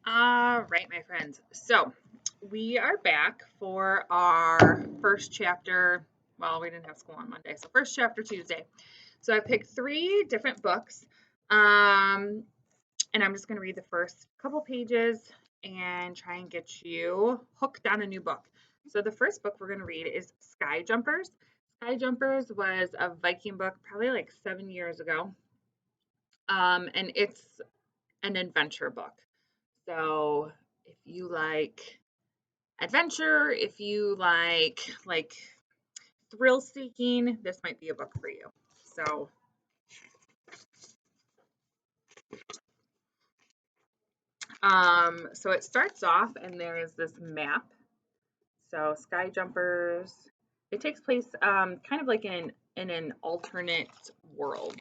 All right, my friends. So we are back for our first chapter. Well, we didn't have school on Monday, so first chapter Tuesday. So I picked three different books, and I'm just going to read the first couple pages and try and get you hooked on a new book. So the first book we're going to read is Sky Jumpers. Sky Jumpers was a Viking book probably like 7 years ago, and it's an adventure book. So if you like adventure, if you like thrill seeking, this might be a book for you. So it starts off and there's this map. So Sky Jumpers, it takes place kind of like in an alternate world.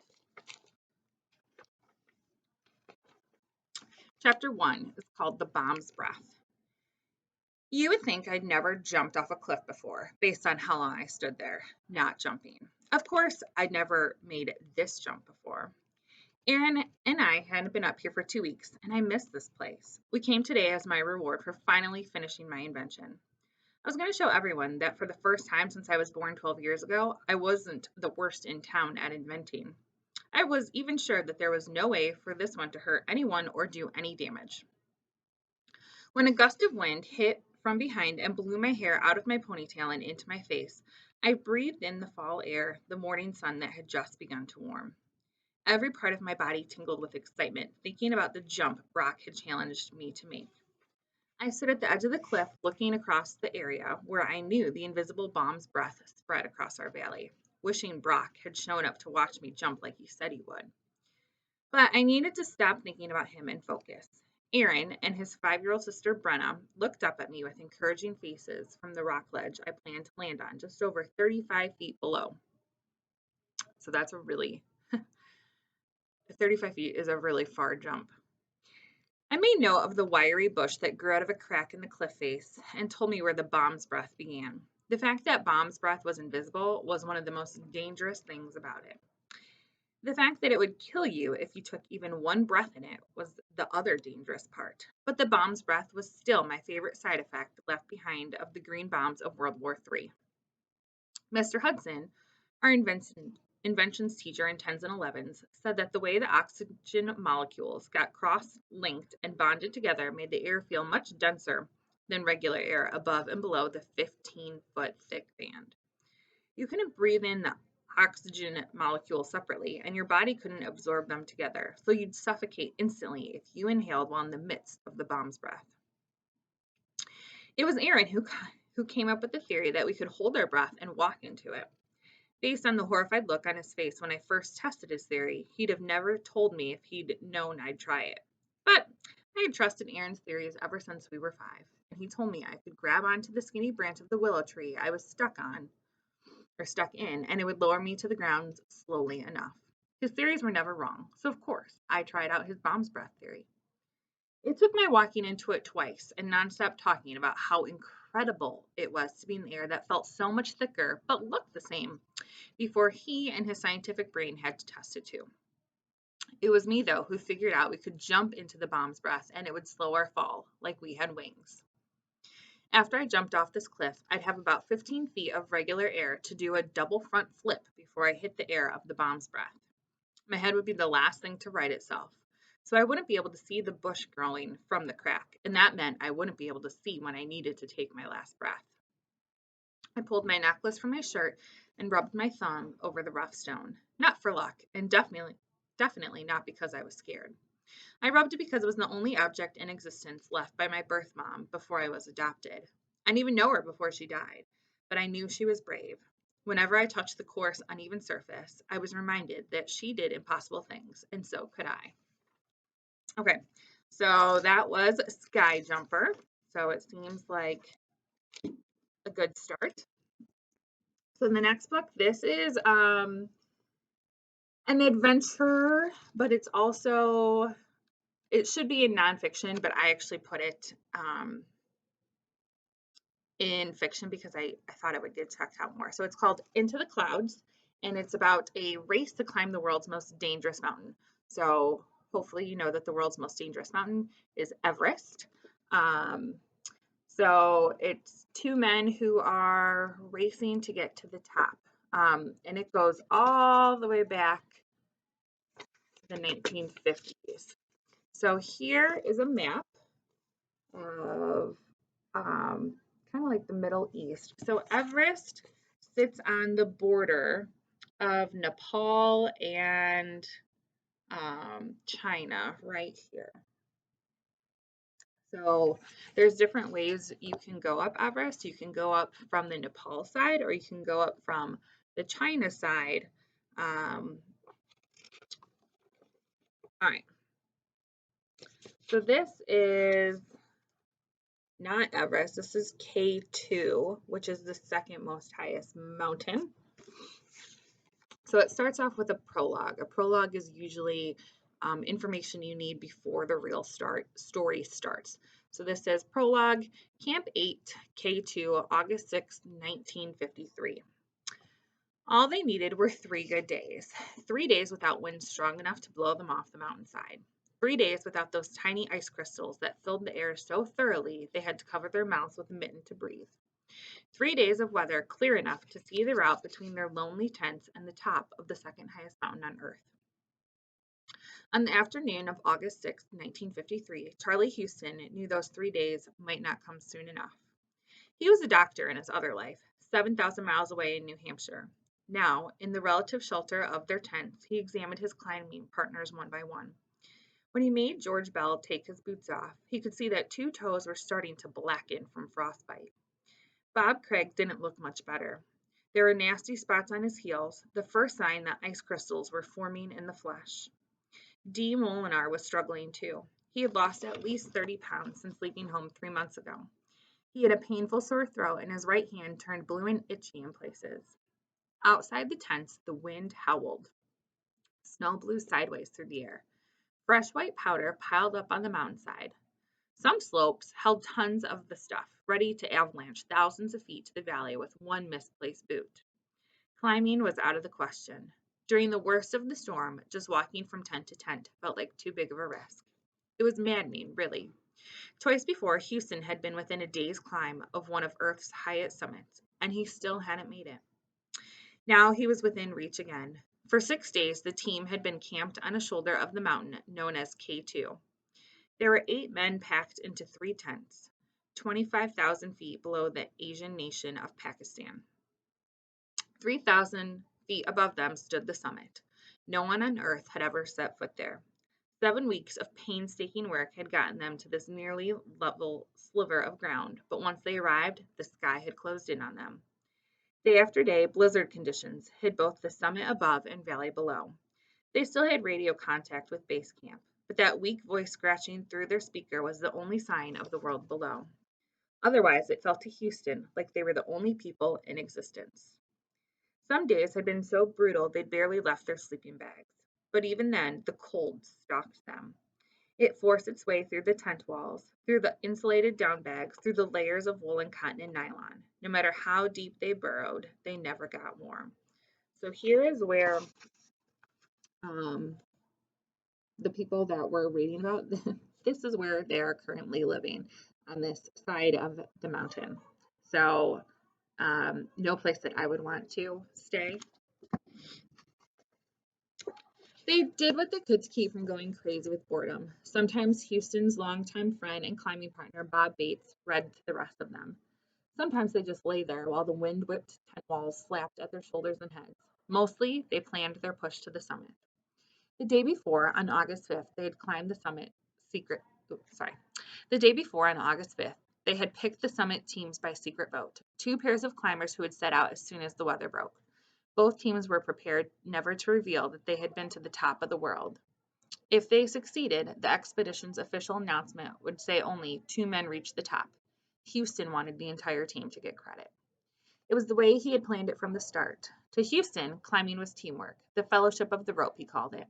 Chapter 1 is called The Bomb's Breath. You would think I'd never jumped off a cliff before, based on how long I stood there, not jumping. Of course, I'd never made this jump before. Erin and I hadn't been up here for 2 weeks, and I missed this place. We came today as my reward for finally finishing my invention. I was going to show everyone that for the first time since I was born 12 years ago, I wasn't the worst in town at inventing. I was even sure that there was no way for this one to hurt anyone or do any damage. When a gust of wind hit from behind and blew my hair out of my ponytail and into my face, I breathed in the fall air, the morning sun that had just begun to warm. Every part of my body tingled with excitement, thinking about the jump Brock had challenged me to make. I stood at the edge of the cliff, looking across the area where I knew the invisible bomb's breath spread across our valley, wishing Brock had shown up to watch me jump like he said he would. But I needed to stop thinking about him and focus. Aaron and his 5-year-old sister Brenna looked up at me with encouraging faces from the rock ledge I planned to land on, just over 35 feet below. So that's 35 feet is a really far jump. I made note of the wiry bush that grew out of a crack in the cliff face and told me where the bomb's breath began. The fact that bomb's breath was invisible was one of the most dangerous things about it. The fact that it would kill you if you took even one breath in it was the other dangerous part. But the bomb's breath was still my favorite side effect left behind of the green bombs of World War III. Mr. Hudson, our inventions teacher in 10s and 11s, said that the way the oxygen molecules got cross-linked and bonded together made the air feel much denser than regular air above and below the 15-foot thick band. You couldn't breathe in the oxygen molecules separately, and your body couldn't absorb them together, so you'd suffocate instantly if you inhaled while in the midst of the bomb's breath. It was Aaron who came up with the theory that we could hold our breath and walk into it. Based on the horrified look on his face when I first tested his theory, he'd have never told me if he'd known I'd try it. But I had trusted Aaron's theories ever since we were 5, and he told me I could grab onto the skinny branch of the willow tree I was stuck in, and it would lower me to the ground slowly enough. His theories were never wrong, so of course I tried out his bomb's breath theory. It took my walking into it twice and nonstop talking about how incredible it was to be in the air that felt so much thicker but looked the same before he and his scientific brain had to test it too. It was me, though, who figured out we could jump into the bomb's breath and it would slow our fall, like we had wings. After I jumped off this cliff, I'd have about 15 feet of regular air to do a double front flip before I hit the air of the bomb's breath. My head would be the last thing to right itself, so I wouldn't be able to see the bush growing from the crack, and that meant I wouldn't be able to see when I needed to take my last breath. I pulled my necklace from my shirt and rubbed my thumb over the rough stone, not for luck, and definitely not because I was scared. I rubbed it because it was the only object in existence left by my birth mom before I was adopted. I didn't even know her before she died, but I knew she was brave. Whenever I touched the coarse, uneven surface, I was reminded that she did impossible things, and so could I. Okay, so that was Sky Jumper. So it seems like a good start. So the next book, this is an adventure, but it should be in nonfiction, but I actually put it in fiction because I thought it would get checked out more. So it's called Into the Clouds, and it's about a race to climb the world's most dangerous mountain. So hopefully you know that the world's most dangerous mountain is Everest. Um, so it's two men who are racing to get to the top. And it goes all the way back to the 1950s. So here is a map of kind of like the Middle East. So Everest sits on the border of Nepal and China right here. So there's different ways you can go up Everest. You can go up from the Nepal side or you can go up from the China side. All right. So this is not Everest. This is K2, which is the second most highest mountain. So it starts off with a prologue. A prologue is usually information you need before the real story starts. So this says Prologue, Camp 8, K2, August 6, 1953. All they needed were 3 good days. 3 days without winds strong enough to blow them off the mountainside. 3 days without those tiny ice crystals that filled the air so thoroughly they had to cover their mouths with a mitten to breathe. 3 days of weather clear enough to see the route between their lonely tents and the top of the second highest mountain on Earth. On the afternoon of August 6, 1953, Charlie Houston knew those 3 days might not come soon enough. He was a doctor in his other life, 7,000 miles away in New Hampshire. Now, in the relative shelter of their tents, he examined his climbing partners one by one. When he made George Bell take his boots off, he could see that 2 toes were starting to blacken from frostbite. Bob Craig didn't look much better. There were nasty spots on his heels, the first sign that ice crystals were forming in the flesh. Dee Molinar was struggling too. He had lost at least 30 pounds since leaving home 3 months ago. He had a painful sore throat and his right hand turned blue and itchy in places. Outside the tents, the wind howled. Snow blew sideways through the air. Fresh white powder piled up on the mountainside. Some slopes held tons of the stuff, ready to avalanche thousands of feet to the valley with one misplaced boot. Climbing was out of the question. During the worst of the storm, just walking from tent to tent felt like too big of a risk. It was maddening, really. Twice before, Houston had been within a day's climb of one of Earth's highest summits, and he still hadn't made it. Now he was within reach again. For 6 days, the team had been camped on a shoulder of the mountain known as K2. There were 8 men packed into 3 tents, 25,000 feet below the Asian nation of Pakistan. 3,000 feet above them stood the summit. No one on Earth had ever set foot there. 7 weeks of painstaking work had gotten them to this nearly level sliver of ground, but once they arrived, the sky had closed in on them. Day after day, blizzard conditions hid both the summit above and valley below. They still had radio contact with base camp, but that weak voice scratching through their speaker was the only sign of the world below. Otherwise, it felt to Houston like they were the only people in existence. Some days had been so brutal they'd barely left their sleeping bags, but even then, the cold stalked them. It forced its way through the tent walls, through the insulated down bags, through the layers of woolen, cotton, and nylon. No matter how deep they burrowed, they never got warm. So here is where the people that we're reading about, this is where they are currently living, on this side of the mountain. So no place that I would want to stay. They did what they could to keep from going crazy with boredom. Sometimes Houston's longtime friend and climbing partner, Bob Bates, read to the rest of them. Sometimes they just lay there while the wind-whipped tent walls slapped at their shoulders and heads. Mostly, they planned their push to the summit. The day before, on August 5th, they had climbed the summit The day before, on August 5th, they had picked the summit teams by secret vote, 2 pairs of climbers who had set out as soon as the weather broke. Both teams were prepared never to reveal that they had been to the top of the world. If they succeeded, the expedition's official announcement would say only 2 men reached the top. Houston wanted the entire team to get credit. It was the way he had planned it from the start. To Houston, climbing was teamwork, the fellowship of the rope, he called it.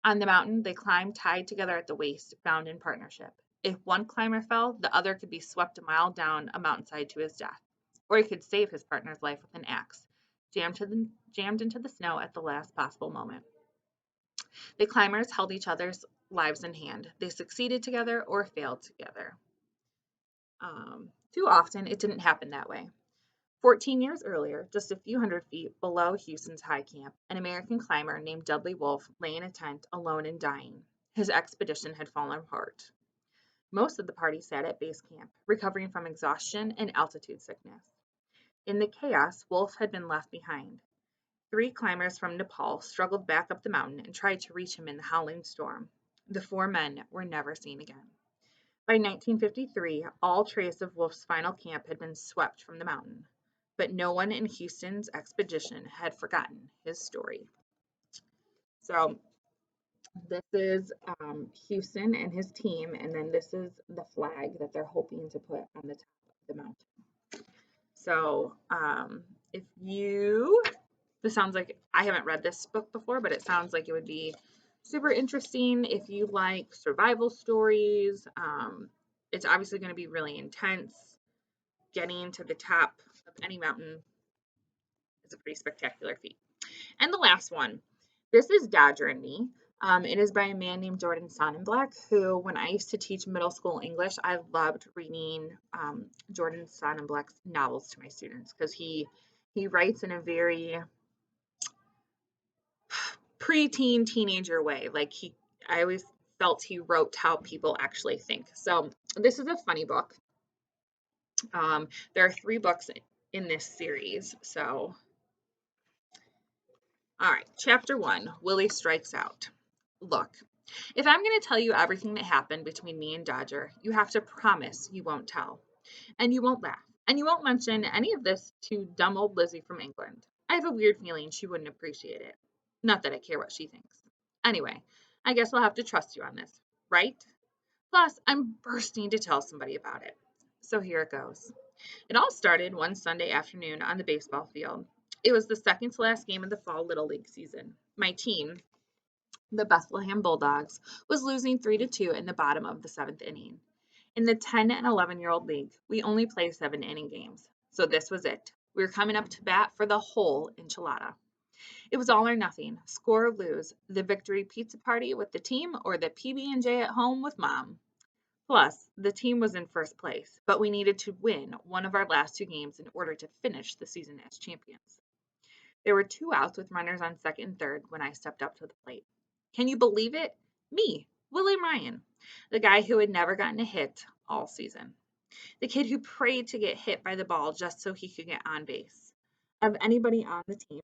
On the mountain, they climbed tied together at the waist, bound in partnership. If one climber fell, the other could be swept a mile down a mountainside to his death, or he could save his partner's life with an axe, jammed into the snow at the last possible moment. The climbers held each other's lives in hand. They succeeded together or failed together. Too often, it didn't happen that way. 14 years earlier, just a few hundred feet below Houston's high camp, an American climber named Dudley Wolfe lay in a tent alone and dying. His expedition had fallen apart. Most of the party sat at base camp, recovering from exhaustion and altitude sickness. In the chaos, Wolfe had been left behind. 3 climbers from Nepal struggled back up the mountain and tried to reach him in the howling storm. The 4 men were never seen again. By 1953, all trace of Wolfe's final camp had been swept from the mountain, but no one in Houston's expedition had forgotten his story. So this is Houston and his team, and then this is the flag that they're hoping to put on the top of the mountain. So this sounds like, I haven't read this book before, but it sounds like it would be super interesting if you like survival stories. It's obviously going to be really intense. Getting to the top of any mountain is a pretty spectacular feat. And the last one, this is Dodger and Me. It is by a man named Jordan Sonnenblack, who, when I used to teach middle school English, I loved reading Jordan Sonnenblack's novels to my students because he writes in a very preteen teenager way. I always felt he wrote how people actually think. So this is a funny book. There are 3 books in this series. So, all right, chapter 1, Willie Strikes Out. Look, if I'm going to tell you everything that happened between me and Dodger, you have to promise you won't tell. And you won't laugh. And you won't mention any of this to dumb old Lizzie from England. I have a weird feeling she wouldn't appreciate it. Not that I care what she thinks. Anyway, I guess I'll have to trust you on this, right? Plus, I'm bursting to tell somebody about it. So here it goes. It all started one Sunday afternoon on the baseball field. It was the second to last game of the fall Little League season. My team, the Bethlehem Bulldogs, was losing 3-2 in the bottom of the 7th inning. In the 10 and 11-year-old league, we only play 7-inning games. So this was it. We were coming up to bat for the whole enchilada. It was all or nothing, score or lose, the victory pizza party with the team or the PB&J at home with mom. Plus, the team was in first place, but we needed to win one of our last 2 games in order to finish the season as champions. There were 2 outs with runners on second and third when I stepped up to the plate. Can you believe it? Me, Willie Ryan, the guy who had never gotten a hit all season. The kid who prayed to get hit by the ball just so he could get on base. Of anybody on the team,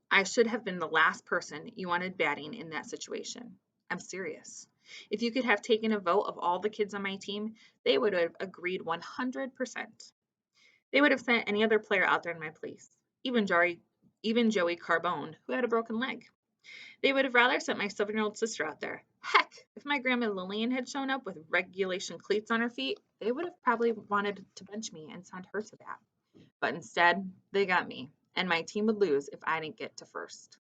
I should have been the last person you wanted batting in that situation. I'm serious. If you could have taken a vote of all the kids on my team, they would have agreed 100%. They would have sent any other player out there in my place, even Joey Carbone, who had a broken leg. They would have rather sent my 7-year-old sister out there. Heck, if my grandma Lillian had shown up with regulation cleats on her feet, they would have probably wanted to bench me and send her to bat. But instead, they got me, and my team would lose if I didn't get to first.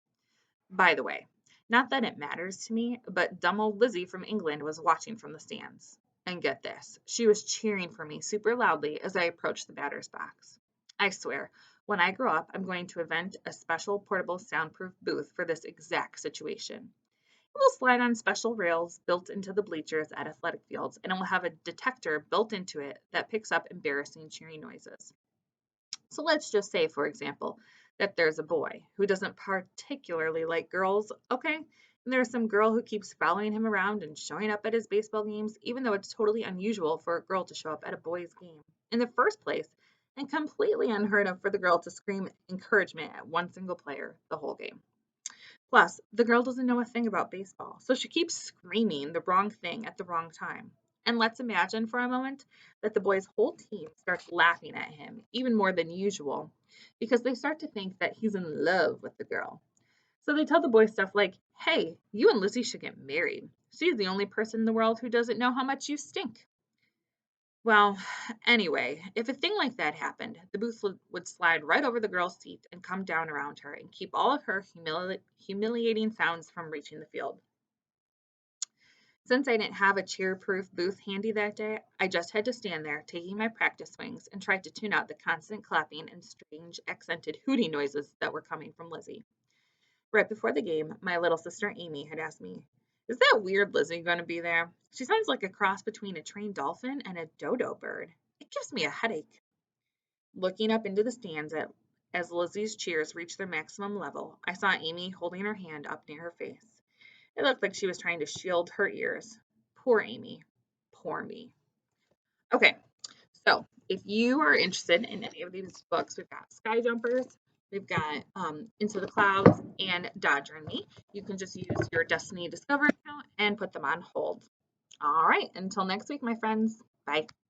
By the way, not that it matters to me, but dumb old Lizzie from England was watching from the stands. And get this, she was cheering for me super loudly as I approached the batter's box. I swear, when I grow up, I'm going to invent a special portable soundproof booth for this exact situation. It will slide on special rails built into the bleachers at athletic fields, and it will have a detector built into it that picks up embarrassing cheering noises. So let's just say, for example, that there's a boy who doesn't particularly like girls, okay? And there's some girl who keeps following him around and showing up at his baseball games, even though it's totally unusual for a girl to show up at a boy's game in the first place, and completely unheard of for the girl to scream encouragement at one single player the whole game. Plus, the girl doesn't know a thing about baseball, so she keeps screaming the wrong thing at the wrong time. And let's imagine for a moment that the boy's whole team starts laughing at him, even more than usual, because they start to think that he's in love with the girl. So they tell the boy stuff like, hey, you and Lizzie should get married. She's the only person in the world who doesn't know how much you stink. Well, anyway, if a thing like that happened, the booth would slide right over the girl's seat and come down around her and keep all of her humiliating sounds from reaching the field. Since I didn't have a cheer-proof booth handy that day, I just had to stand there taking my practice swings and try to tune out the constant clapping and strange accented hooting noises that were coming from Lizzie. Right before the game, my little sister Amy had asked me, "Is that weird Lizzie going to be there? She sounds like a cross between a trained dolphin and a dodo bird. It gives me a headache." Looking up into the stands as Lizzie's cheers reached their maximum level, I saw Amy holding her hand up near her face. It looked like she was trying to shield her ears. Poor Amy. Poor me. Okay, so if you are interested in any of these books, we've got Sky Jumpers, we've got Into the Clouds, and Dodger and Me. You can just use your Destiny Discover account and put them on hold. All right, until next week, my friends. Bye.